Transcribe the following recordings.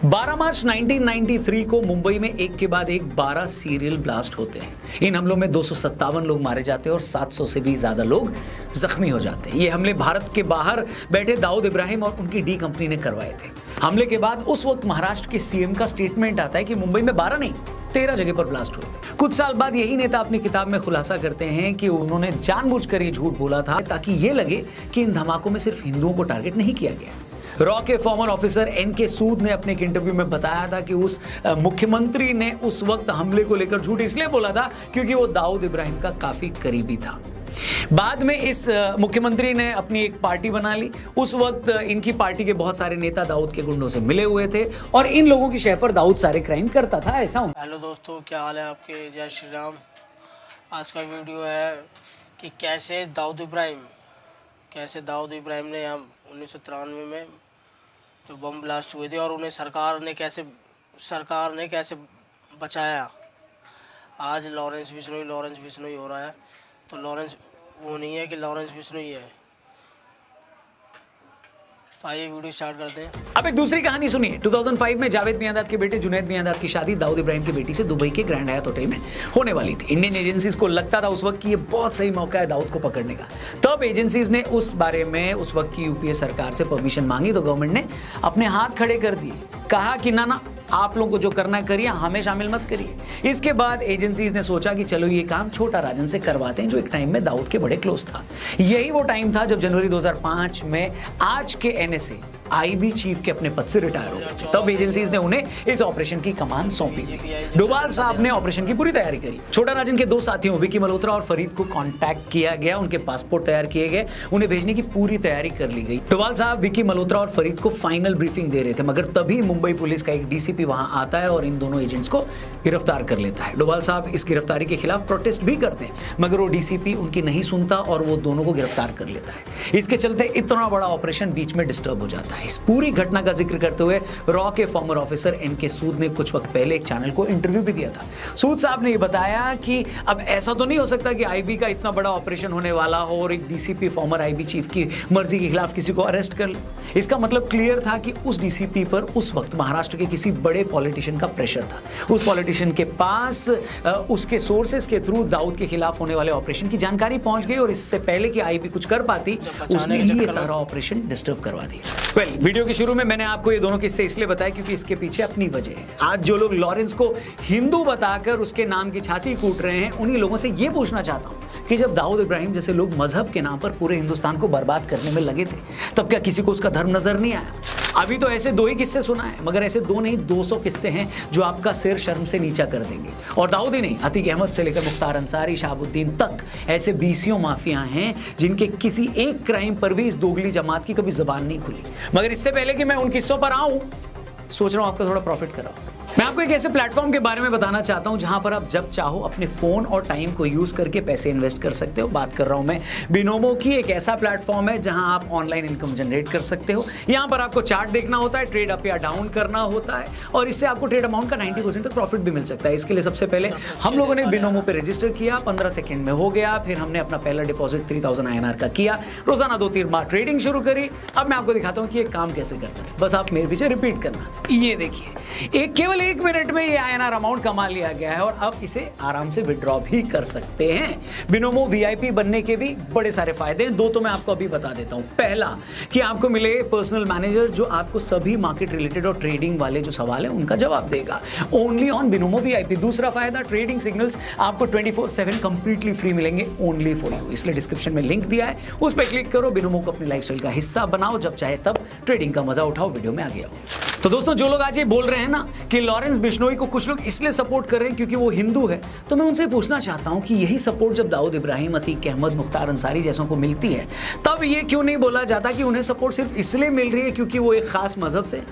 12 मार्च 1993 को मुंबई में एक के बाद एक 12 सीरियल ब्लास्ट होते हैं। इन हमलों में 257 लोग मारे जाते हैं और 700 से भी ज्यादा लोग जख्मी हो जाते हैं। ये हमले भारत के बाहर बैठे दाऊद इब्राहिम और उनकी डी कंपनी ने करवाए थे। हमले के बाद उस वक्त महाराष्ट्र के सीएम का स्टेटमेंट आता है कि मुंबई में 12 नहीं 13 जगह पर ब्लास्ट हुए थे। कुछ साल बाद यही नेता अपनी किताब में खुलासा करते हैं कि उन्होंने जानबूझकर ये झूठ बोला था ताकि ये लगे कि इन धमाकों में सिर्फ हिंदुओं को टारगेट नहीं किया गया। रॉ के फॉर्मर ऑफिसर एनके सूद ने अपने एक इंटरव्यू में बताया था कि उस मुख्यमंत्री ने उस वक्त हमले को लेकर झूठ इसलिए बोला था क्योंकि वो दाऊद इब्राहिम का काफी करीबी था। बाद में इस मुख्यमंत्री ने अपनी एक पार्टी बना ली। उस वक्त इनकी पार्टी के बहुत सारे नेता दाऊद के गुंडों से मिले हुए थे और इन लोगों की शह पर दाऊद सारे क्राइम करता था। ऐसा हेलो दोस्तों, क्या हाल है आपके? जय श्री राम। आज का वीडियो है कि कैसे दाऊद इब्राहिम ने हम 1993 में जो बम ब्लास्ट हुए थे और उन्हें सरकार ने कैसे बचाया। आज लॉरेंस बिश्नोई हो रहा है, तो लॉरेंस वो नहीं है कि लॉरेंस बिश्नोई है। तो आइए वीडियो स्टार्ट करते हैं। अब एक दूसरी कहानी सुनिए। 2005 में जावेद मियांदाद के बेटे जुनैद मियांदाद की शादी दाऊद इब्राहिम की बेटी से दुबई के ग्रैंड हयात होटल में होने वाली थी। इंडियन एजेंसीज को लगता था उस वक्त कि ये बहुत सही मौका है दाऊद को पकड़ने का। तब एजेंसीज ने उस बारे में उस वक्त की यूपीए सरकार से परमिशन मांगी तो गवर्नमेंट ने अपने हाथ खड़े कर दिए, कहा कि ना आप लोगों को जो करना है करिए, हमें शामिल मत करिए। इसके बाद एजेंसीज ने सोचा कि चलो ये काम छोटा राजन से करवाते हैं जो एक टाइम में दाऊद के बड़े क्लोज था। यही वो टाइम था जब जनवरी 2005 में आज के एनएसए आईबी चीफ के अपने पद से रिटायर हो गए। तब एजेंसीज ने उन्हें इस ऑपरेशन की कमान सौंपी थी। डोभाल साहब ने ऑपरेशन की पूरी तैयारी करी। छोटा राजन के दो साथियों विकी मल्होत्रा और फरीद को कांटेक्ट किया गया, उनके पासपोर्ट तैयार किए गए, उन्हें भेजने की पूरी तैयारी कर ली गई। डोभाल साहब विकी मल्होत्रा और फरीद को फाइनल ब्रीफिंग दे रहे थे, मगर तभी मुंबई पुलिस का एक डीसीपी वहां आता है और इन दोनों एजेंट्स को गिरफ्तार कर लेता है। डोभाल साहब इस गिरफ्तारी के खिलाफ प्रोटेस्ट भी करते हैं, मगर वो डीसीपी उनकी नहीं सुनता और वो दोनों को गिरफ्तार कर लेता है। इसके चलते इतना बड़ा ऑपरेशन बीच में डिस्टर्ब हो जाता है। इस पूरी घटना का जिक्र करते हुए रॉ के फॉर्मर ऑफिसर एनके सूद ने कुछ वक्त पहले एक चैनल को इंटरव्यू भी दिया था। सूद साहब ने यह बताया कि अब ऐसा तो नहीं हो सकता कि आईबी का इतना बड़ा ऑपरेशन होने वाला हो और एक डीसीपी फॉर्मर आईबी चीफ की मर्जी के खिलाफ किसी को अरेस्ट कर ले। इसका मतलब क्लियर था कि उस डीसीपी पर उस वक्त महाराष्ट्र के किसी बड़े पॉलिटिशियन का प्रेशर था। उस पॉलिटिशियन के पास उसके सोर्सेस के थ्रू दाऊद के खिलाफ होने वाले ऑपरेशन की जानकारी पहुंच गई और इससे पहले कि आईबी कुछ कर पाती उसने ही ये सारा ऑपरेशन डिस्टर्ब करवा दिया। वीडियो के शुरू में मैंने आपको ये दोनों किस्से इसलिए बताया क्योंकि इसके पीछे अपनी वजह है। आज जो लोग लॉरेंस को हिंदू बताकर उसके नाम की छाती कूट रहे हैं, उन्हीं लोगों से ये पूछना चाहता हूं कि जब दाऊद इब्राहिम जैसे लोग मजहब के नाम पर पूरे हिंदुस्तान को बर्बाद करने में लगे थे, तब क्या किसी को उसका धर्म नजर नहीं आया? अभी तो ऐसे 2 ही किस्से सुना है, मगर ऐसे 2 नहीं 200 किस्से हैं जो आपका सिर शर्म से नीचा कर देंगे। और दाऊद ही नहीं, अतीक अहमद से लेकर मुख्तार अंसारी, शहाबुद्दीन तक ऐसे 20 माफिया हैं जिनके किसी एक क्राइम पर भी इस दोगली जमात की कभी जबान नहीं खुली। मगर इससे पहले कि मैं उन किस्सों पर आऊं, सोच रहा हूं आपका थोड़ा प्रॉफिट कराऊं। मैं आपको एक ऐसे प्लेटफॉर्म के बारे में बताना चाहता हूं जहां पर आप जब चाहो अपने फोन और टाइम को यूज करके पैसे इन्वेस्ट कर सकते हो। बात कर रहा हूं मैं बिनोमो की। एक ऐसा प्लेटफॉर्म है जहां आप ऑनलाइन इनकम जनरेट कर सकते हो। यहां पर आपको चार्ट देखना होता है, ट्रेड अप या डाउन करना होता है और इससे आपको ट्रेड अमाउंट का 90% तक प्रॉफिट भी मिल सकता है। इसके लिए सबसे पहले हम लोगों ने बिनोमो पे रजिस्टर किया, 15 सेकंड में हो गया। फिर हमने अपना पहला डिपॉजिट 3000 INR का किया, रोजाना 2-3 बार ट्रेडिंग शुरू करी। अब मैं आपको दिखाता हूं कि ये काम कैसे करता है, बस आप मेरे पीछे रिपीट करना। ये देखिए, केवल 1 मिनट में ये INR अमाउंट कमा लिया गया है और अब इसे आराम से विड्रॉ भी कर सकते हैं। बिनोमो VIP बनने के भी बड़े सारे फायदे हैं, 2 तो मैं आपको अभी बता देता हूं। पहला कि आपको मिले पर्सनल मैनेजर जो आपको सभी मार्केट रिलेटेड और ट्रेडिंग वाले जो सवाल है उनका जवाब देगा, ओनली ऑन बिनोमो VIP। दूसरा फायदा, ट्रेडिंग सिग्नल्स आपको 24/7 कंप्लीटली फ्री मिलेंगे, ओनली फॉर यू। इसलिए डिस्क्रिप्शन में लिंक दिया है, उस पर क्लिक करो, बिनोमो को अपनी लाइफस्टाइल का हिस्सा बनाओ, जब चाहे तब ट्रेडिंग का मजा उठाओ। वीडियो में आगे आओ। तो दोस्तों, जो लोग आज ये बोल रहे हैं ना कि लॉरेंस बिश्नोई को कुछ लोग इसलिए सपोर्ट कर रहे हैं क्योंकि वो हिंदू है, तो मैं उनसे पूछना चाहता हूं कि यही सपोर्ट जब दाऊद इब्राहिम, अतीक अहमद, मुख्तार अंसारी जैसों को मिलती है, तब ये क्यों नहीं बोला जाता कि उन्हें सपोर्ट सिर्फ इसलिए मिल रही है क्योंकि वो एक खास मजहब से?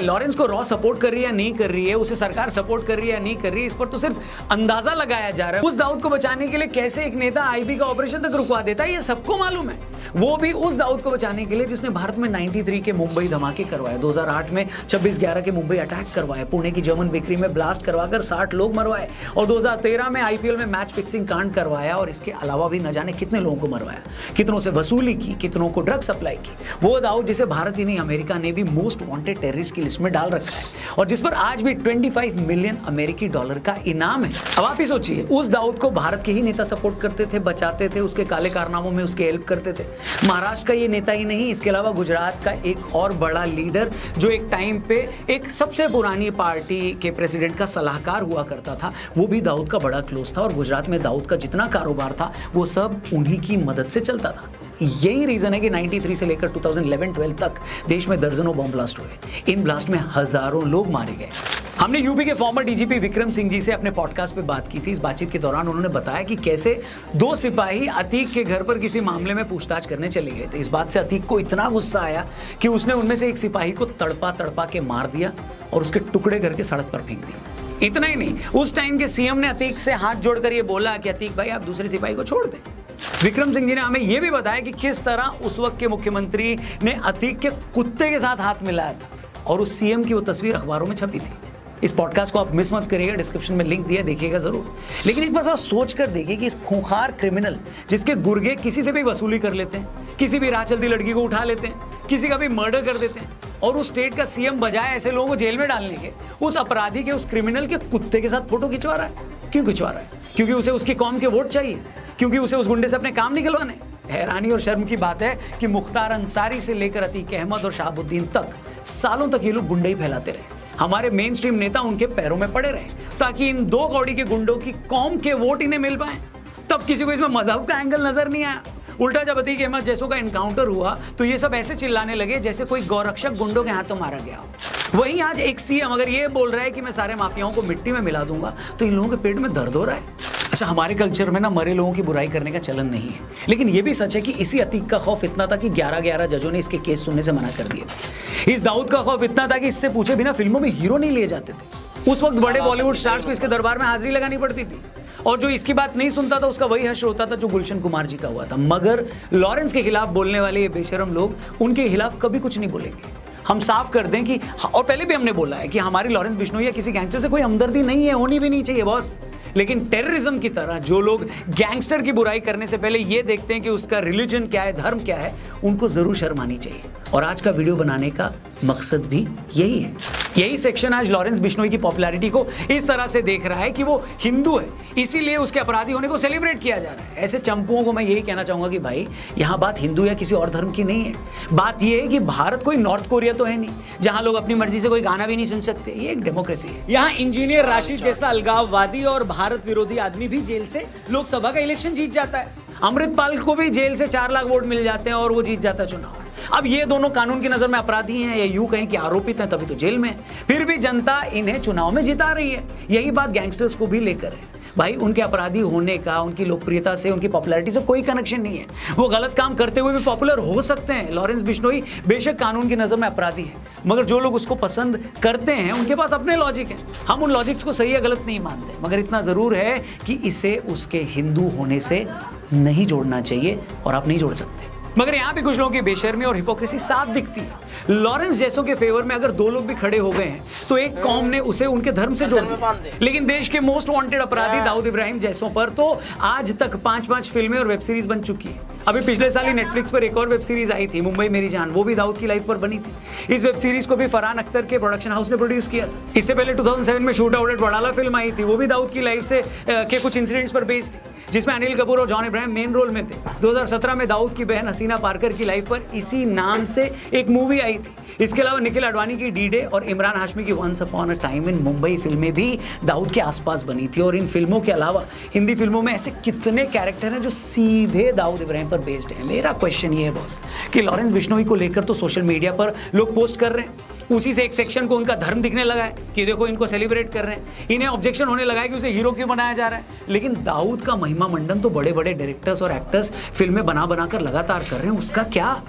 लॉरेंस को रॉ सपोर्ट कर रही है या नहीं कर रही है, उसे सरकार सपोर्ट कर रही है या नहीं कर रही है, इस पर तो सिर्फ अंदाजा लगाया जा रहा है। उस दाऊद को बचाने के लिए कैसे एक नेता आईबी का ऑपरेशन तक रुकवा देता है, ये सबको मालूम है। वो भी उस दाऊद को बचाने के लिए जिसने भारत में 93 के मुंबई धमाके करवाए, 2008 में 26/11 के मुंबई अटैक करवाए, पुणे की जर्मन बेकरी में ब्लास्ट करवाकर 60 लोग मरवाए और 2013 में आईपीएल में मैच फिक्सिंग कांड करवाया और इसके अलावा भी न जाने कितने लोगों को मरवाया, कितनों से वसूली की, कितनों को ड्रग सप्लाई की। वो दाऊद जिसे भारत ही नहीं अमेरिका ने भी मोस्ट वांटेड टेररिस्ट की लिस्ट में डाल रखा है और जिस पर आज भी 25 मिलियन अमेरिकी डॉलर का इनाम है। अब आप ही सोचिए, उस दाऊद को भारत के ही नेता सपोर्ट करते थे, बचाते थे, उसके काले कारनामों में उसके हेल्प करते थे। महाराष्ट्र का ये नेता ही नहीं, इसके अलावा गुजरात का एक और बड़ा लीडर जो एक टाइम पे एक सबसे पुरानी पार्टी के प्रेसिडेंट का सलाहकार हुआ करता था, वो भी दाऊद का बड़ा क्लोज था और गुजरात में दाऊद का जितना कारोबार था वो सब उन्हीं की मदद से चलता था। यही रीजन है कि 93 से लेकर 2011-12 तक देश में दर्जनों बम ब्लास्ट हुए। इन ब्लास्ट में हजारों लोग मारे गए। हमने यूपी के फॉर्मर डीजीपी विक्रम सिंह जी से अपने पॉडकास्ट पे बात की थी। इस बातचीत के दौरान उन्होंने बताया कि कैसे 2 सिपाही अतीक के घर पर किसी मामले में पूछताछ करने चले गए थे। इस बात से अतीक को इतना गुस्सा आया कि उसने उनमें से एक सिपाही को तड़पा के मार दिया और उसके टुकड़े करके सड़क पर फेंक दिए। इतना ही नहीं, उस टाइम के सीएम ने अतीक से हाथ जोड़कर ये बोला कि अतीक भाई आप दूसरे सिपाही को छोड़ दें। विक्रम सिंह जी ने हमें यह भी बताया कि किस तरह उस वक्त के मुख्यमंत्री ने अतीक के कुत्ते के साथ हाथ मिलाया था और उस सीएम की वो तस्वीर अखबारों में छपी थी। इस पॉडकास्ट को आप मिस मत करिएगा, डिस्क्रिप्शन में लिंक दिया, देखिएगा जरूर। लेकिन एक बार जरा सोच कर देखिए कि इस खूंखार क्रिमिनल जिसके गुर्गे किसी से भी वसूली कर लेते हैं, किसी भी राह चलती लड़की को उठा लेते हैं, किसी का भी मर्डर कर देते हैं और उस स्टेट का सीएम बजाय ऐसे लोगों को जेल में डालने के उस अपराधी के, उस क्रिमिनल के कुत्ते के साथ फोटो खिंचवा रहा है। क्यों खिंचवा रहा है? क्योंकि उसे उसकी कौम के वोट चाहिए, क्योंकि उसे उस गुंडे से अपने काम निकलवाने। हैरानी और शर्म की बात है कि मुख्तार अंसारी से लेकर अतीक अहमद और शहाबुद्दीन तक सालों तक ये लोग गुंडे ही फैलाते रहे। हमारे मेन स्ट्रीम नेता उनके पैरों में पड़े रहे ताकि इन 2 कौड़ी के गुंडों की कौम के वोट इन्हें मिल पाए। तब किसी को इसमें मजहब का एंगल नजर नहीं आया। उल्टा जब अतीक अहमद जैसों का इनकाउंटर हुआ तो ये सब ऐसे चिल्लाने लगे जैसे कोई गौरक्षक गुंडों के हाथों मारा गया हो। वहीं आज एक सीएम अगर ये बोल रहा है कि मैं सारे माफियाओं को मिट्टी में मिला दूंगा तो इन लोगों के पेट में दर्द हो रहा है। अच्छा, हमारे कल्चर में ना मरे लोगों की बुराई करने का चलन नहीं है, लेकिन ये भी सच है कि इसी अतीक का खौफ इतना था कि 11 जजों ने इसके केस सुनने से मना कर दिए थे। इस दाऊद का खौफ इतना था कि इससे पूछे बिना फिल्मों में हीरो नहीं लिए जाते थे। उस वक्त बड़े बॉलीवुड स्टार्स को इसके दरबार में हाजिरी लगानी पड़ती थी और जो इसकी बात नहीं सुनता था उसका वही हश्र होता था जो गुलशन कुमार जी का हुआ था। मगर लॉरेंस के खिलाफ बोलने वाले ये बेशरम लोग उनके खिलाफ कभी कुछ नहीं बोलेंगे। हम साफ कर दें कि, और पहले भी हमने बोला है कि हमारी लॉरेंस बिश्नोई या किसी गैंगस्टर से कोई हमदर्दी नहीं है, होनी भी नहीं चाहिए बॉस। लेकिन टेररिज्म की तरह जो लोग गैंगस्टर की बुराई करने से पहले ये देखते हैं कि उसका रिलीजन क्या है, धर्म क्या है, उनको जरूर शर्म आनी चाहिए। और आज का वीडियो बनाने का मकसद भी यही है। यही सेक्शन आज लॉरेंस बिश्नोई की पॉपुलैरिटी को इस तरह से देख रहा है कि वो हिंदू है, इसीलिए उसके अपराधी होने को सेलिब्रेट किया जा रहा है। ऐसे चंपुओं को मैं यही कहना चाहूंगा कि भाई यहाँ बात हिंदू या किसी और धर्म की नहीं है। बात यह है कि भारत कोई नॉर्थ कोरिया तो है नहीं जहां लोग अपनी मर्जी से कोई गाना भी नहीं सुन सकते। ये एक डेमोक्रेसी है। यहाँ इंजीनियर राशिद जैसा अलगाववादी और भारत विरोधी आदमी भी जेल से लोकसभा का इलेक्शन जीत जाता है। अमृतपाल को भी जेल से 4 लाख वोट मिल जाते हैं और वो जीत जाता है चुनाव। अब ये दोनों कानून की नजर में अपराधी हैं या यूं कहें कि आरोपित हैं, तभी तो जेल में है। फिर भी जनता इन्हें चुनाव में जिता रही है। यही बात गैंगस्टर्स को भी लेकर है। भाई उनके अपराधी होने का, उनकी लोकप्रियता से, उनकी पॉपुलैरिटी से कोई कनेक्शन नहीं है। वो गलत काम करते हुए भी पॉपुलर हो सकते हैं। लॉरेंस बिश्नोई बेशक कानून की नजर में अपराधी है, मगर जो लोग उसको पसंद करते हैं उनके पास अपने लॉजिक है। हम उन लॉजिक्स को सही या गलत नहीं मानते, मगर इतना जरूर है कि इसे उसके हिंदू होने से नहीं जोड़ना चाहिए और आप नहीं जोड़ सकते। मगर यहाँ भी कुछ लोगों की बेशर्मी और हिपोक्रेसी साफ दिखती है। लॉरेंस जैसों के फेवर में अगर 2 लोग भी खड़े हो गए हैं तो एक कौम ने उसे उनके धर्म से जोड़ दिया। लेकिन देश के मोस्ट वांटेड अपराधी दाऊद इब्राहिम जैसों पर तो आज तक 5 फिल्में और वेब सीरीज बन चुकी है। अभी पिछले साल ही नेटफ्लिक्स पर एक और वेब सीरीज आई थी, मुंबई मेरी जान, वो भी दाऊद की लाइफ पर बनी थी। इस वेब सीरीज को भी फरहान अख्तर के प्रोडक्शन हाउस ने प्रोड्यूस किया था। इससे पहले 2007 में shootout at Wadala film आई थी, वो भी दाऊद की लाइफ से के कुछ इंसिडेंट्स पर बेस्ड थी, जिसमें अनिल कपूर और जॉन इब्राहिम मेन रोल में थे। 2017 में दाऊद की बहन हसीना पारकर की लाइफ पर इसी नाम से एक मूवी आई थी। इसके अलावा निखिल आडवाणी की डी-डे और इमरान हाशमी की once upon a time in Mumbai फिल्में भी दाऊद के आसपास बनी थी। और इन फिल्मों के अलावा हिंदी फिल्मों में ऐसे कितने कैरेक्टर हैं जो सीधे दाऊद इब्राहिम पर बेस्ड हैं। मेरा क्वेश्चन ये है बॉस कि लॉरेंस बिश्नोई को लेकर तो सोशल मीडिया पर लोग पोस्ट कर रहे हैं, उसी से एक सेक्शन को उनका धर्म दिखने लगा है कि देखो इनको सेलिब्रेट कर रहे हैं, इन्हें ऑब्जेक्शन होने लगा है कि उसे हीरो क्यों बनाया जा रहा है। लेकिन दाऊद का महिमा मंडन तो बड़े बड़े डायरेक्टर्स और एक्टर्स फिल्में बना कर लगातार कर रहे हैं। उसका क्या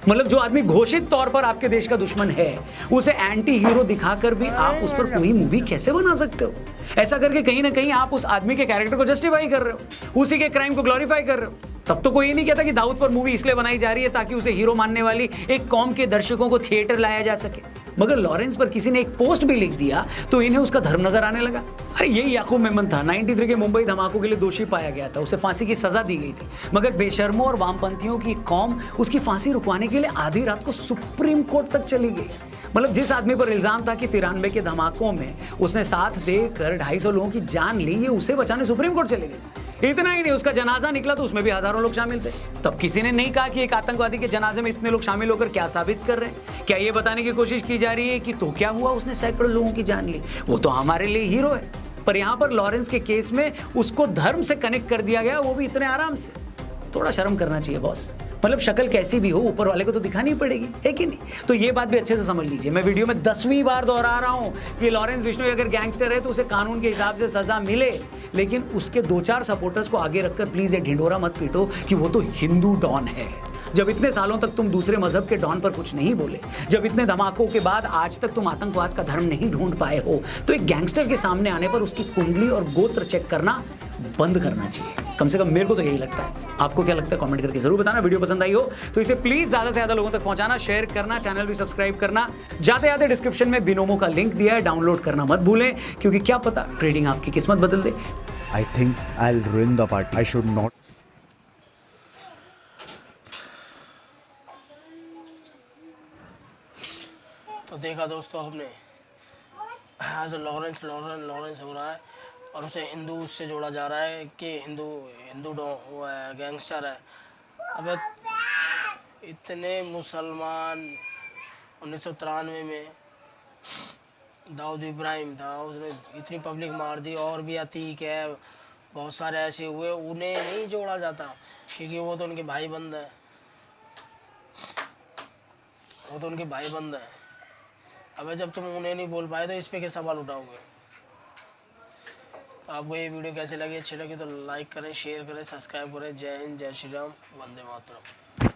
मतलब, जो आदमी घोषित तौर पर आपके देश का दुश्मन है उसे एंटी हीरो दिखाकर भी आप उस पर कोई मूवी कैसे बना सकते हो? ऐसा करके कहीं ना कहीं आप उस आदमी के कैरेक्टर को जस्टिफाई कर रहे हो, उसी के क्राइम को ग्लोरीफाई कर रहे हो। तब तो कोई ये नहीं कहता कि दाऊद पर मूवी इसलिए बनाई जा रही है ताकि उसे हीरो मानने वाली एक कौम के दर्शकों को थिएटर लाया जा सके। मगर लॉरेंस पर किसी ने एक पोस्ट भी लिख दिया तो इन्हें उसका धर्म नजर आने लगा। अरे यही याकूब मेमन था, 93 के मुंबई धमाकों के लिए दोषी पाया गया था, उसे फांसी की सजा दी गई थी। मगर बेशर्मों और वामपंथियों की कौम उसकी फांसी रुकवाने के लिए आधी रात को सुप्रीम कोर्ट तक चली गई। मतलब जिस आदमी पर इल्जाम था कि 93 के धमाकों में उसने साथ देकर 250 लोगों की जान ली, ये उसे बचाने सुप्रीम कोर्ट चले गए। इतना ही नहीं, उसका जनाजा निकला तो उसमें भी हजारों लोग शामिल थे। तब किसी ने नहीं कहा कि एक आतंकवादी के जनाजे में इतने लोग शामिल होकर क्या साबित कर रहे हैं। क्या ये बताने की कोशिश की जा रही है कि तो क्या हुआ, उसने सैकड़ों लोगों की जान ली, वो तो हमारे लिए हीरो है। पर यहां पर लॉरेंस के केस में उसको धर्म से कनेक्ट कर दिया गया, वो भी इतने आराम से। थोड़ा शर्म करना चाहिए बॉस। मतलब शक्ल कैसी भी हो, ऊपर वाले को तो दिखानी पड़ेगी, है कि नहीं? तो ये बात भी अच्छे से समझ लीजिए। मैं वीडियो में 10वीं बार दोहरा रहा हूं कि लॉरेंस बिश्नोई अगर गैंगस्टर है तो उसे कानून के हिसाब से सजा मिले, लेकिन उसके 2-4 सपोर्टर्स को आगे रखकर प्लीज ये ढिंढोरा मत पीटो कि वो तो हिंदू डॉन है। जब इतने सालों तक तुम दूसरे मजहब के डॉन पर कुछ नहीं बोले, जब इतने धमाकों के बाद आज तक तुम आतंकवाद का धर्म नहीं ढूंढ पाए हो, तो एक गैंगस्टर के सामने आने पर उसकी कुंडली और गोत्र चेक करना बंद करना चाहिए। कम से कम मेरे को तो यही लगता है। आपको क्या लगता है कमेंट करके जरूर बताना। वीडियो पसंद आई हो तो इसे प्लीज ज्यादा से ज्यादा लोगों तक पहुंचाना, शेयर करना, चैनल भी सब्सक्राइब करना। जाते जाते डिस्क्रिप्शन में बिनोमो का लिंक दिया है, डाउनलोड करना मत भूलें, क्योंकि क्या पता ट्रेडिंग आपकी किस्मत बदल दे। I think I'll ruin the party. I should not. तो देखा दोस्तों हमने, आज लॉरेंस हो रहा है और उसे हिंदू से जोड़ा जा रहा है कि हिंदू वो है, गैंगस्टर है। अबे इतने मुसलमान 1993 में दाऊद इब्राहिम था, उसने इतनी पब्लिक मार दी, और भी अतीक है, बहुत सारे ऐसे हुए, उन्हें नहीं जोड़ा जाता क्योंकि वो तो उनके भाई बंद है, अबे जब तुम उन्हें नहीं बोल पाए तो इस पे क्या सवाल उठाओगे? तो आपको ये वीडियो कैसे लगी, अच्छी लगी तो लाइक करें, शेयर करें, सब्सक्राइब करें। जय हिंद, जय श्री राम, वंदे मातरम।